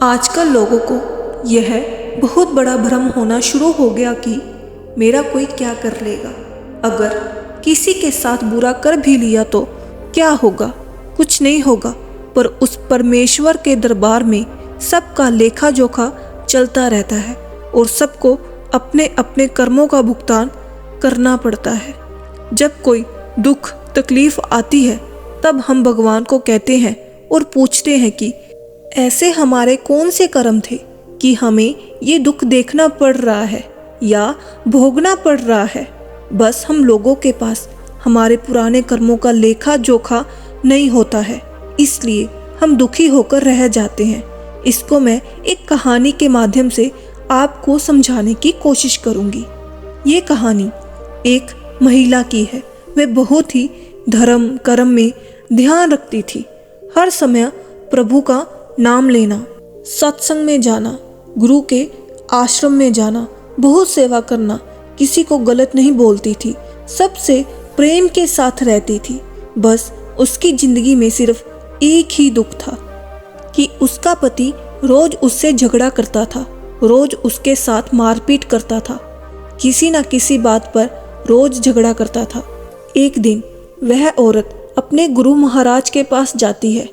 आजकल लोगों को यह बहुत बड़ा भ्रम होना शुरू हो गया कि मेरा कोई क्या कर लेगा, अगर किसी के साथ बुरा कर भी लिया तो क्या होगा, कुछ नहीं होगा। पर उस परमेश्वर के दरबार में सबका लेखा जोखा चलता रहता है और सबको अपने अपने कर्मों का भुगतान करना पड़ता है। जब कोई दुख तकलीफ आती है तब हम भगवान को कहते हैं और पूछते हैं कि ऐसे हमारे कौन से कर्म थे कि हमें ये दुख देखना पड़ रहा है या भोगना पड़ रहा है। बस हम लोगों के पास हमारे पुराने कर्मों का लेखा जोखा नहीं होता है, इसलिए हम दुखी होकर रह जाते हैं। इसको मैं एक कहानी के माध्यम से आपको समझाने की कोशिश करूंगी। ये कहानी एक महिला की है। वह बहुत ही धर्म कर्म में ध्यान रखती थी। हर समय प्रभु का नाम लेना, सत्संग में जाना, गुरु के आश्रम में जाना, बहुत सेवा करना, किसी को गलत नहीं बोलती थी, सबसे प्रेम के साथ रहती थी। बस उसकी जिंदगी में सिर्फ एक ही दुख था कि उसका पति रोज उससे झगड़ा करता था, रोज उसके साथ मारपीट करता था, किसी न किसी बात पर रोज झगड़ा करता था। एक दिन वह औरत अपने गुरु महाराज के पास जाती है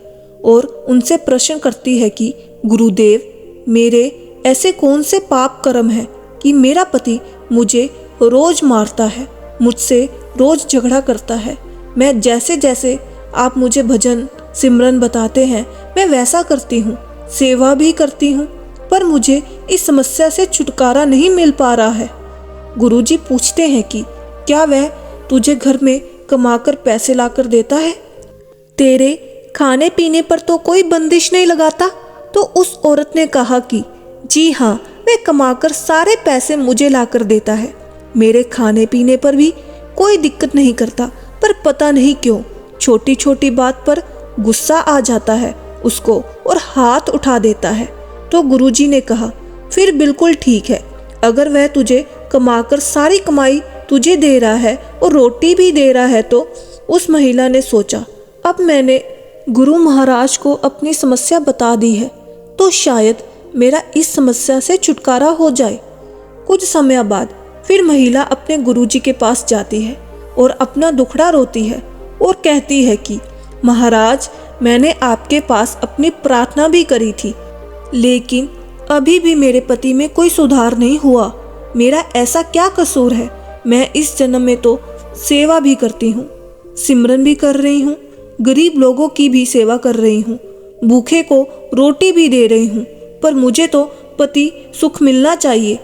और उनसे प्रश्न करती है कि गुरुदेव, मेरे ऐसे कौन से पाप कर्म हैं कि मेरा पति मुझे रोज मारता है, मुझसे रोज झगड़ा करता है। मैं जैसे जैसे आप मुझे भजन सिमरन बताते हैं मैं वैसा करती हूँ, सेवा भी करती हूँ, पर मुझे इस समस्या से छुटकारा नहीं मिल पा रहा है। गुरुजी पूछते हैं कि क्या वह तुझे घर में कमाकर पैसे लाकर देता है? तेरे खाने पीने पर तो कोई बंदिश नहीं लगाता? तो उस औरत ने कहा कि जी हाँ, वह कमाकर सारे पैसे मुझे लाकर देता है, मेरे खाने पीने पर भी कोई दिक्कत नहीं करता, पर पता नहीं क्यों छोटी छोटी बात पर गुस्सा आ जाता है उसको और हाथ उठा देता है। तो गुरुजी ने कहा फिर बिल्कुल ठीक है, अगर वह तुझे कमाकर सारी कमाई तुझे दे रहा है और रोटी भी दे रहा है तो। उस महिला ने सोचा अब मैंने गुरु महाराज को अपनी समस्या बता दी है तो शायद मेरा इस समस्या से छुटकारा हो जाए। कुछ समय बाद फिर महिला अपने गुरुजी के पास जाती है और अपना दुखड़ा रोती है और कहती है कि महाराज, मैंने आपके पास अपनी प्रार्थना भी करी थी, लेकिन अभी भी मेरे पति में कोई सुधार नहीं हुआ। मेरा ऐसा क्या कसूर है? मैं इस जन्म में तो सेवा भी करती हूँ, सिमरन भी कर रही हूँ, गरीब लोगों की भी सेवा कर रही हूँ, भूखे को रोटी भी दे रही हूँ, पर मुझे तो पति सुख मिलना चाहिए,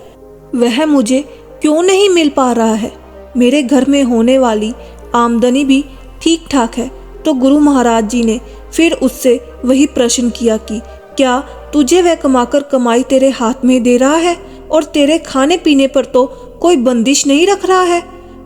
वह मुझे क्यों नहीं मिल पा रहा है? मेरे घर में होने वाली आमदनी भी ठीक ठाक है। तो गुरु महाराज जी ने फिर उससे वही प्रश्न किया कि क्या तुझे वह कमाकर कमाई तेरे हाथ में दे रहा है और तेरे खाने पीने पर तो कोई बंदिश नहीं रख रहा है?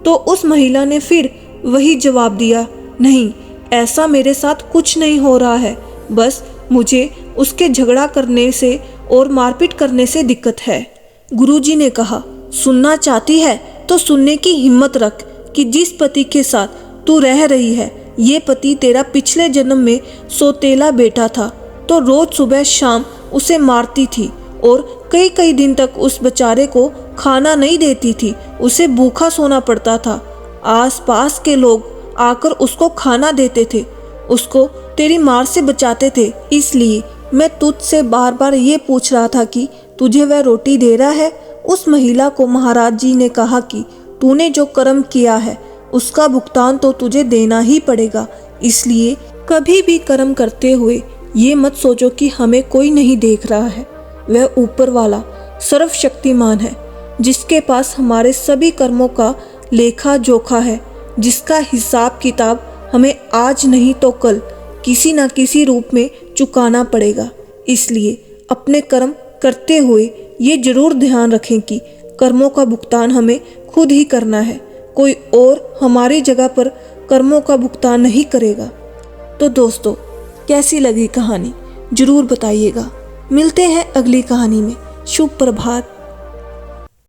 तो उस महिला ने फिर वही जवाब दिया, नहीं, ऐसा मेरे साथ कुछ नहीं हो रहा है, बस मुझे उसके झगड़ा करने से और मारपीट करने से दिक्कत है। गुरुजी ने कहा सुनना चाहती है तो सुनने की हिम्मत रख कि जिस पति के साथ तू रह रही है, ये पति तेरा पिछले जन्म में सौतेला बेटा था, तो रोज सुबह शाम उसे मारती थी और कई कई दिन तक उस बेचारे को खाना नहीं देती थी, उसे भूखा सोना पड़ता था। आसपास के लोग आकर उसको खाना देते थे, उसको तेरी मार से बचाते थे, इसलिए मैं तुझसे बार बार ये पूछ रहा था कि तुझे वह रोटी दे रहा है? उस महिला को महाराज जी ने कहा कि तूने जो कर्म किया है उसका भुगतान तो तुझे देना ही पड़ेगा, इसलिए कभी भी कर्म करते हुए ये मत सोचो कि हमें कोई नहीं देख रहा है। वह ऊपर वाला सर्वशक्तिमान है, जिसके पास हमारे सभी कर्मों का लेखा जोखा है, जिसका हिसाब किताब हमें आज नहीं तो कल किसी न किसी रूप में चुकाना पड़ेगा। इसलिए अपने कर्म करते हुए ये जरूर ध्यान रखें कि कर्मों का भुगतान हमें खुद ही करना है, कोई और हमारी जगह पर कर्मों का भुगतान नहीं करेगा। तो दोस्तों, कैसी लगी कहानी जरूर बताइएगा। मिलते हैं अगली कहानी में। शुभ प्रभात।